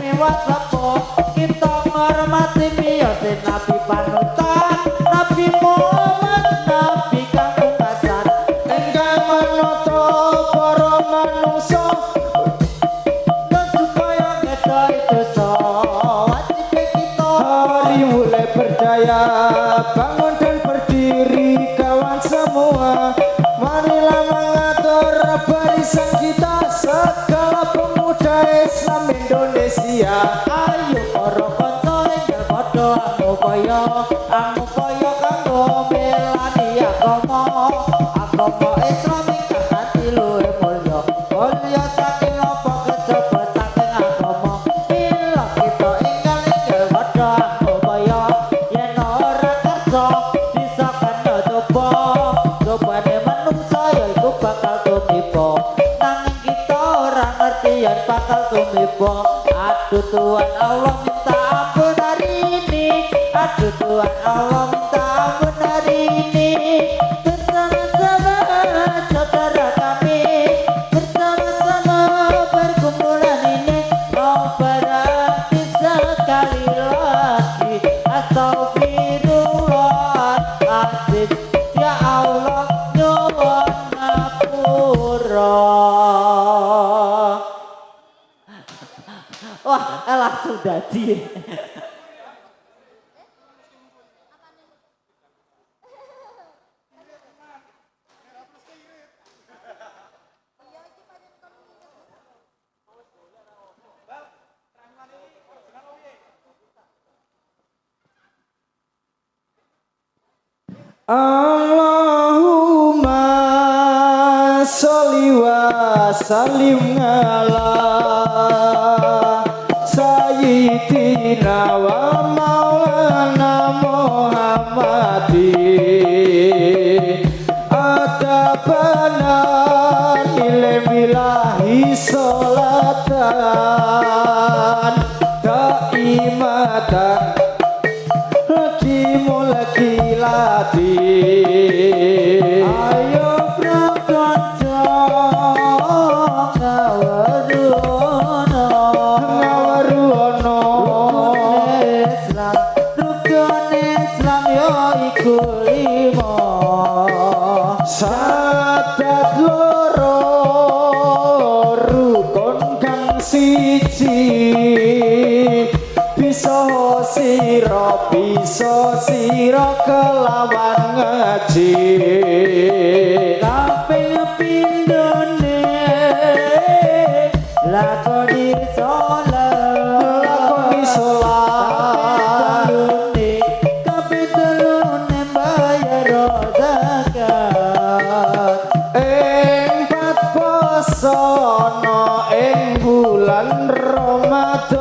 lewat sepuh kita menghormati miyose Nabi panutan Nabi Muhammad Nabi kang pungkasan ingkang menata para manungsa dan supaya kita dosa wajib kita hari mulai berdaya bangun dan berdiri kawan semua marilah mengatur barisan kita segala pemuda Islam Indonesia ayo para kanca enggal padha angupaya kanggo melani agama Islam ingkang hati luwih mulya saking apa kejaba saking agama bila kita enggal padha angupaya yen ora kersa bisa kena cobane manungsa yaiku bakal tumiba nanging kita ora ngerti yen bakal tumiba aduh Tuhan Allah minta ampun hari ini aduh Tuhan Allah minta ampun hari ini bersama-sama saudara kami bersama-sama perkumpulan ini mau berhenti sekali lagi astagfirullahaladzim ya Allah nyuwun ngapura. Wah, langsung dadi. Allahumma sholli wa sallim ala sayyidina wa maulana Muhammadin adabana ilmilahi sholatan daimatan lagi ayo prakanca ngawaruana rukun Islam ya iku 5 sadat loro rukun kang siji bisa sira kelawan ngaji kaping pindhone lakoni salat kaping telune bayar zakat ing 4 posono ing bulan Ramadan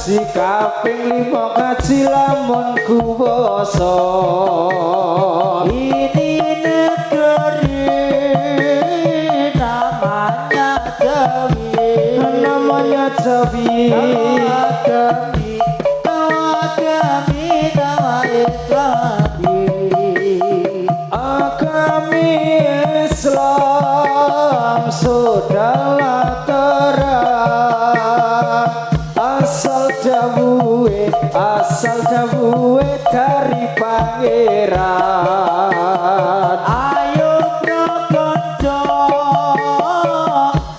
kaping 5 kaji lamun kuwasa ini negeri namanya Jawi agami Islam sudahlah terang asal dawuhe dari pangeran ayo prakanca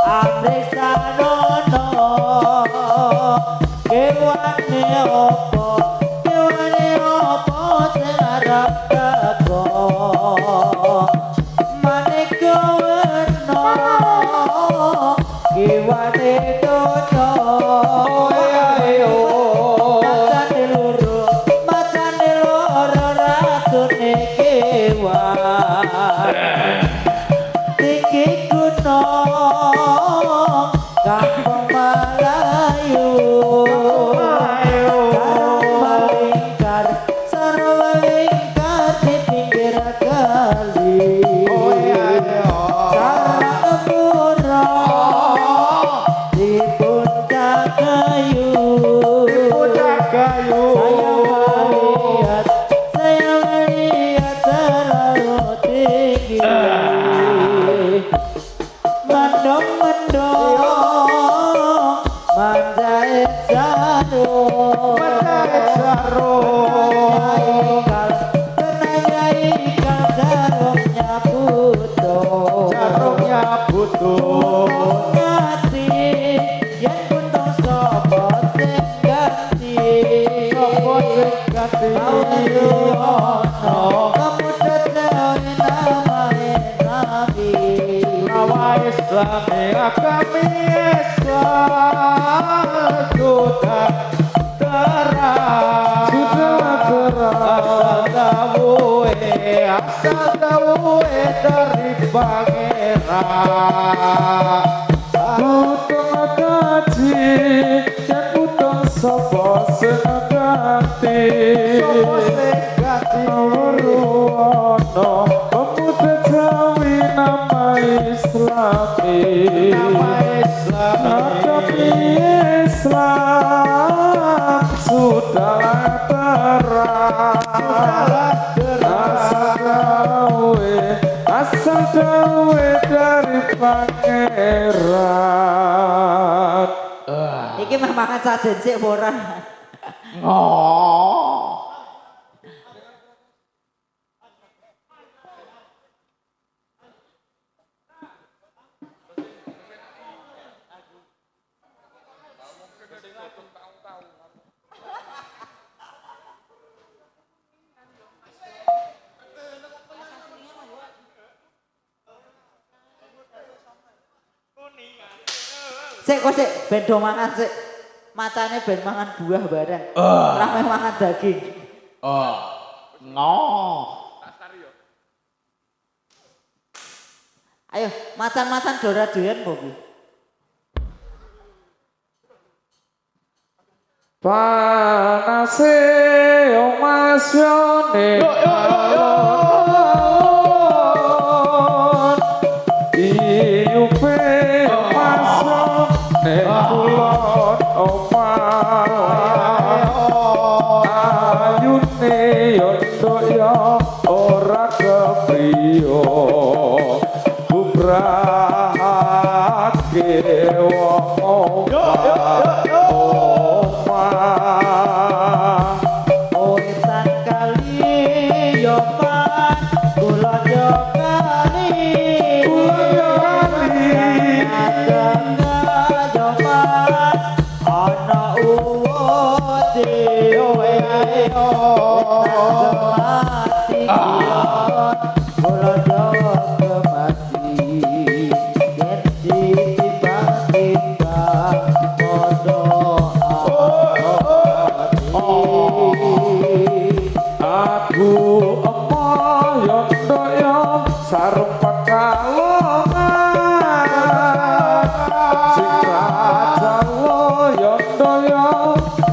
amriksanono kewane opo sing arep teko maneka werna kewane dono Tinggi gunung Kampung Melayu Melingkar sarwa lingkar di pinggir kali sarang murah di puncak kayu saya melihat terlalu tinggi mendung ati ono kemudet leone namae nabi lawa islami agami Islam sudah terang asal dawuhe dari pangeran butuh kaji yang butuh sapa sing ganti Waruwono pemuda Jawi nama Islami agami Islam sudahlah terang asal dawe dari pangeran iki mah makan sajen sik ora oh sik kok sik ben do mangan sik macane ben mangan buah bareng ora meh mangan daging no ayo macan-macan dora doyan po ki panase omasyone iyupe omasyone kulon ayune yondo ora kepriyo bubrahake wong Oisan kali yo man kula yo kali agama yo man ana uwode oe ayo mati kula yo kemati yen tiba-tiba podo aku emoh yondo yo sarung pekalongan sing rajalo yondo yo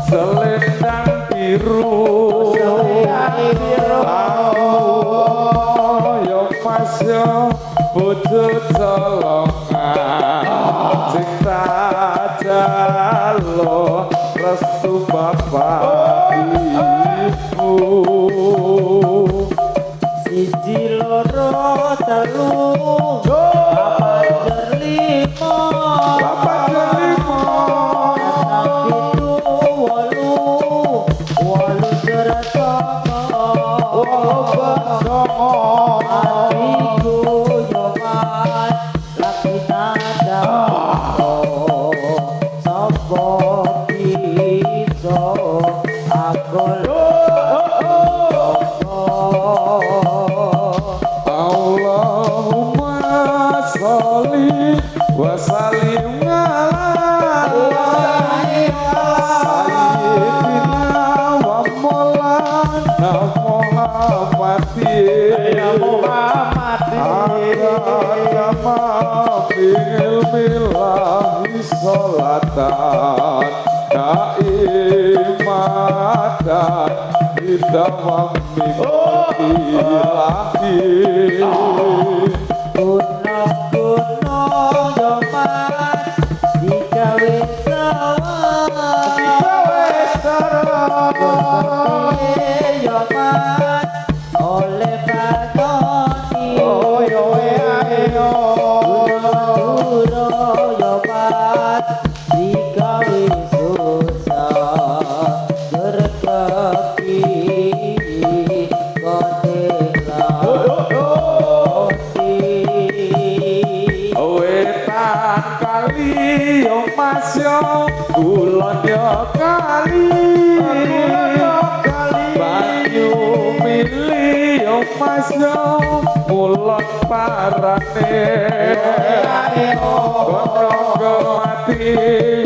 selendang biru yo mas yo bojo colongan sing rajalo restu bapak ibu siji loro telu papat lima enam pitu wolu songo atiku yo mas lagi nada sapa bisa akol Allahumma sholli wa sallim ala sayyidina wa maulana Muhammadin agama bil billahi sholatan daimatan idamam ilahi kuno yo mas digawe sawan yo mas oleh bagoni yo ayo yo mas digawe susah berkepi kote Mas yo mulut parane kono mati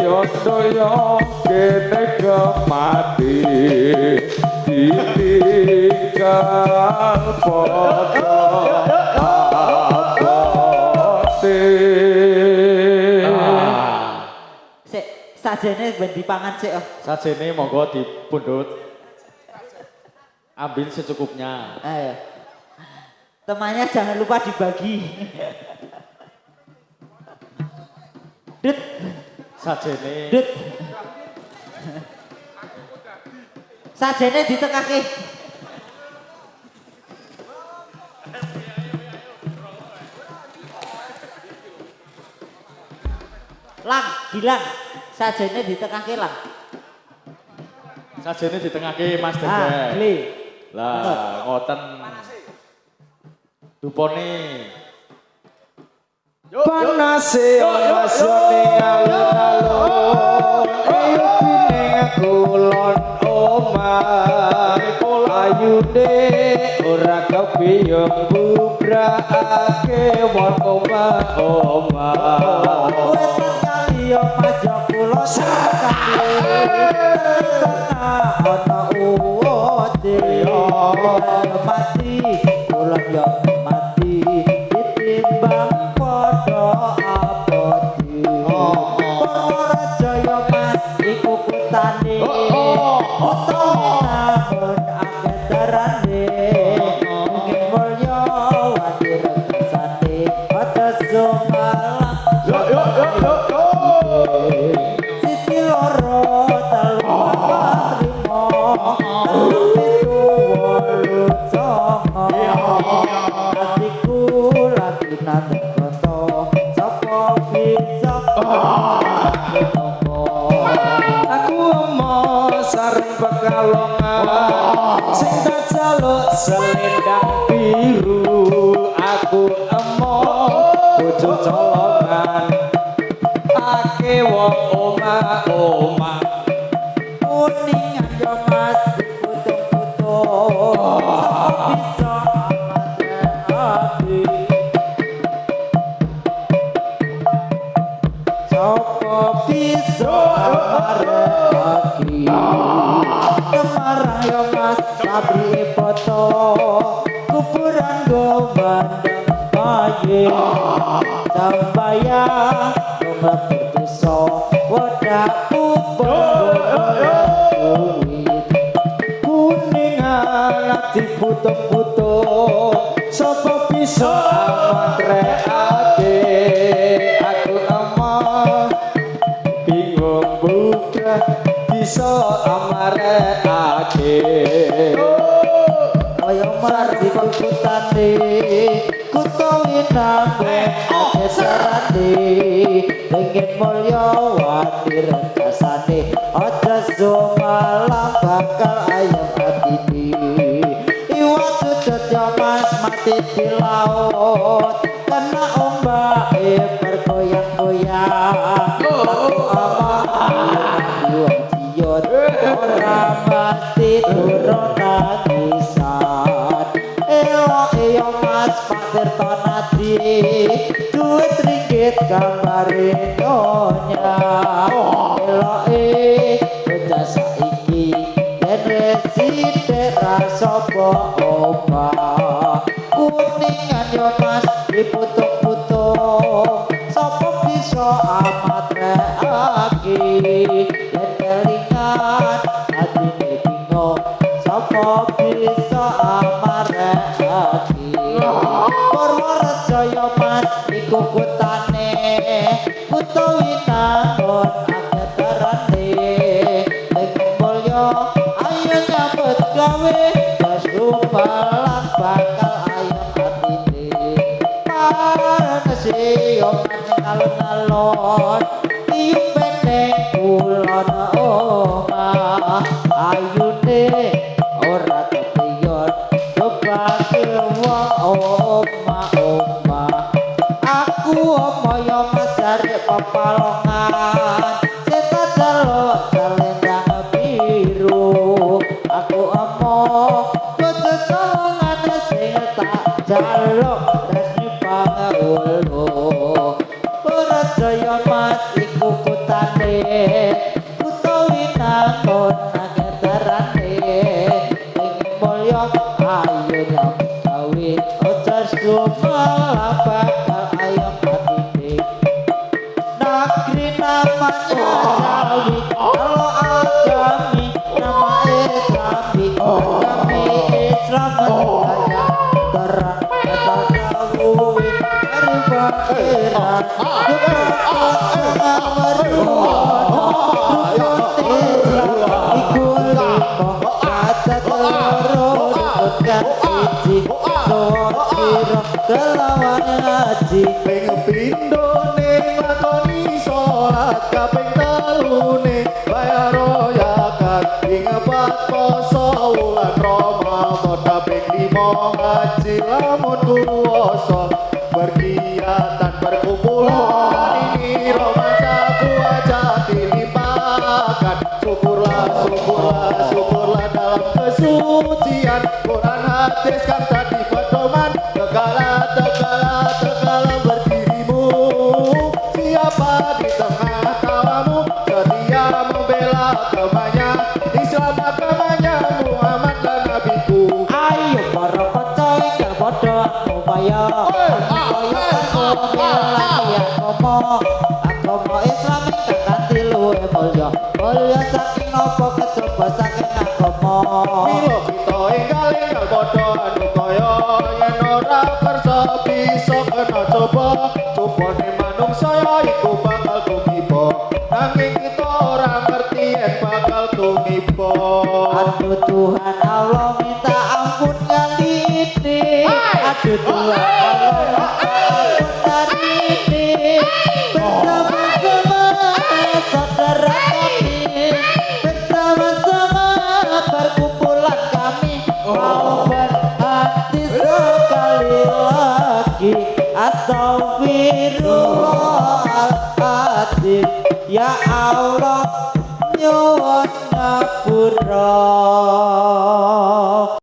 yo doyo kene kemati ditinggal padha abote. Sik, sajene ben dipangan sik. Sajene monggo dipundhut. Ambil secukupnya. Ayo. Temannya jangan lupa dibagi. Dut, Sajene. dut. Sajene ditekake. Lang, Gilang. Sajene ditekake lang. Sajene ditengahke Mas Ah, Dede. Gli. Lah, ngoten. Dupone. Panase masone alun-alun ayo pining kulon omah ayune ora kepiyong bubrakake wong omah Wetan kali yo Mas yo kula sakake. Ana uwote mati kula yo mati ditimbang padha aboti. Purwodajaya Mas iku kutane utawa namun akeh darane ingin mulya wati rekasane aja sumalang. Sisi loro telu papat limo telu pitu wolu songo hatiku lagi nanti koto sapa bisa aku emoh sareng pekalongan sing tak jaluk selendang biru aku emoh bojo colongan ake wong omah kuningan yo Mas diputung-putung sapa bisa amate ati sapa bisa amare ati kemarang yo Mas sabri foto kuburan go bandeng bayi sambayang rumah berdosa wadah kuningan diputung-putung sapa bisa amantreake aku emoh bingung buka bisa amareake kaya Mas dikutane kutowi nanggung ake sarane pengen mulya wati rekasane aja sumalang bakal ayam atine iwak cucut yo Mas mati di laut kena ombake bergoyang-goyang aku omong jiot ora mati turun tangisan eloke yo Mas Pak Tirto Nadi duit ringgit gambare nyonya eloke bocah saiki yen resik sapa omah kuningan yo Mas diputung-putung sapa bisa amatreake yen kelingan atine bingung sapa bisa amareake Purworejo Mas iku kutane utawi nanggon akeh darane pengen mulya ayo nyambut gawe jas lumalang bakal ayam atine parane yo alon-alon tiup peneng kulon omah ayune ora kepiyon kebake wong omah aku omaya Mas jare pepalongan seta jaluk selendang biru aku emoh bojo colongan jaluk resmi pangawulu Purajaya Mas iku kutane utawi nakon nagedarane ing mulya ayo gawe aja sumal bakal ayo patine negeri namanya Jawi kalau agami nama Islami agami Islam kaya terang kata kawui dari bakhiran kelawan ngaji ping pindho ning lakoni salat kaping telune bayar zakat ing pat poso wulan Ramadan kaping 5 ngaji lamun kuwasa berkiatan berkumpulan ini romansaku aja dilimpahkan syukurlah dalam kesucian Quran hadis kan tadi pedoman tegala berdirimu siapa di tengah tawamu setia membela agamanya Islam agamanya Muhammad dan Nabiku ayo para kocok ingkang padha upaya agama Islam ingkang kanthi luwih mulya saking napa kejaba saking agama mila kita enggal padha anukaya yen ora kersa bisa kena coba cobane manungsa iku bakal tumiba nanging kita ora ngerti yen bakal tumiba aduh Tuhan Allah minta ampun kali ini aduh Tuhan Allah minta ampun kali ini bersama-sama saudara kami bersama-sama perkumpulan kami mau berhati sekali lagi Astaghfirullahaladzim ya Allah nyuwun ngapura